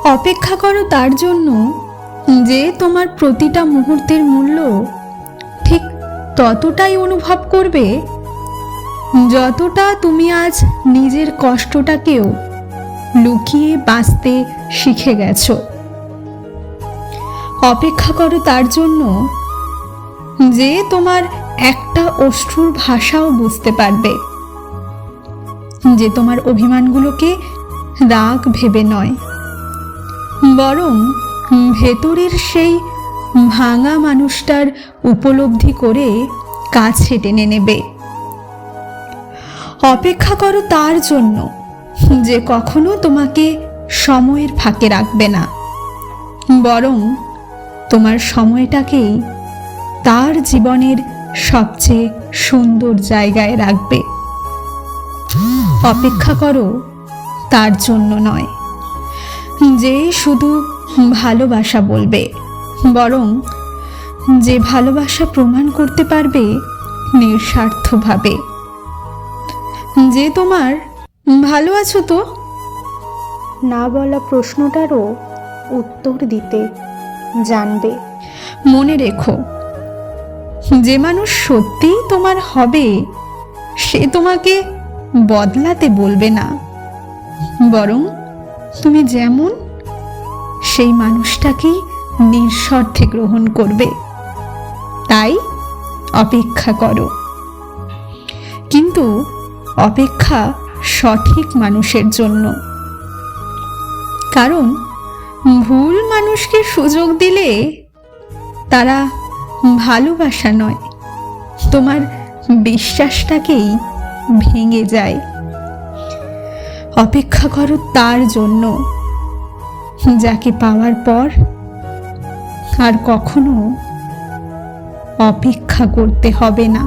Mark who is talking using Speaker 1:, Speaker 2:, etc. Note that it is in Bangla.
Speaker 1: অপেক্ষা করো তার জন্য যে তোমার প্রতিটা মুহূর্তের মূল্য ঠিক ততটাই অনুভব করবে যতটা তুমি আজ নিজের কষ্টটাকেও লুকিয়ে বাঁচতে শিখে গেছো। অপেক্ষা করো তার জন্য যে তোমার একটা অশ্রুর ভাষাও বুঝতে পারবে, যে তোমার অভিমানগুলোকে রাগ ভেবে নয়, বরং ভেতরের সেই ভাঙা মানুষটার উপলব্ধি করে কাছে টেনে নেবে। অপেক্ষা করো তার জন্য যে কখনো তোমাকে সময়ের ফাঁকে রাখবে না, বরং তোমার সময়টাকেই তার জীবনের সবচেয়ে সুন্দর জায়গায় রাখবে। অপেক্ষা করো তার জন্য নয় যে শুধু ভালোবাসা বলবে, বরং যে ভালোবাসা প্রমাণ করতে পারবে নিঃস্বার্থভাবে যে তোমার ভালো আছো তো।
Speaker 2: না বলা প্রশ্নটারও উত্তর দিতে জানবে।
Speaker 1: মনে রেখো, যে মানুষ সত্যিই তোমার হবে সে তোমাকে বদলাতে বলবে না, বরং তুমি যেমন সেই মানুষটাকেই নিঃস্বার্থে গ্রহণ করবে। তাই অপেক্ষা করো, কিন্তু অপেক্ষা সঠিক মানুষের জন্য। কারণ ভুল মানুষকে সুযোগ দিলে তারা ভালোবাসা নয়, তোমার বিশ্বাসটাকেই ভেঙে যায়। অপেক্ষা করো তার জন্য যাকে পাওয়ার পর আর কখনো অপেক্ষা করতে হবে না।